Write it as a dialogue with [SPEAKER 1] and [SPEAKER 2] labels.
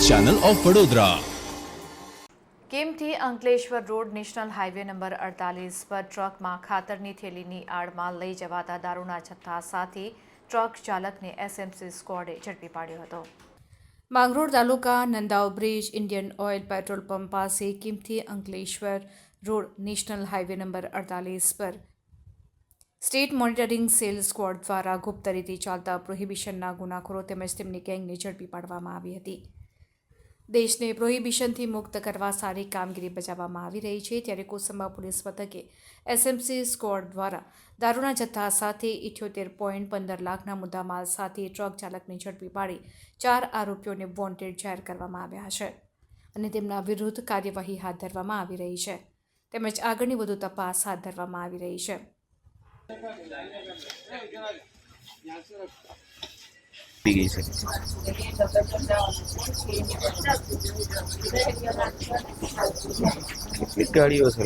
[SPEAKER 1] Channel of Vadodara.
[SPEAKER 2] કેમથી Ankleshwar road national highway number 48 પર ટ્રકમાં ખાતરની થેલીની આડમાં લઈ જવાતા દારૂના જથ્થા સાથે ટ્રક ચાલકને એસએમસી સ્ક્વોડે ઝડપી પાડ્યો હતો। Mangrol taluka Nandav bridge Indian oil petrol pump પાસે કેમથી Ankleshwar road national highway number 48 પર સ્ટેટ મોનિટરિંગ સેલ સ્ક્વોડ દ્વારા ગુપ્ત રીતે ચાલતા પ્રોહિબિશનના ગુનાખોરો તેમજ તેમની ગેંગને ઝડપી પાડવામાં આવી હતી। દેશને પ્રોહિબિશનથી મુક્ત કરવા સારી કામગીરી બજાવવામાં આવી રહી છે, ત્યારે કોસંબા પોલીસ મથકે એસએમસી સ્ક્વોડ દ્વારા દારૂના જથ્થા સાથે 78.15 લાખના મુદ્દામાલ સાથે ટ્રક ચાલકને ઝડપી પાડી 4 આરોપીઓને વોન્ટેડ જાહેર કરવામાં આવ્યા છે અને તેમના વિરુદ્ધ કાર્યવાહી હાથ ધરવામાં આવી રહી છે, તેમજ આગળની વધુ તપાસ હાથ ધરવામાં આવી રહી છે।
[SPEAKER 3] ગાડીઓ છે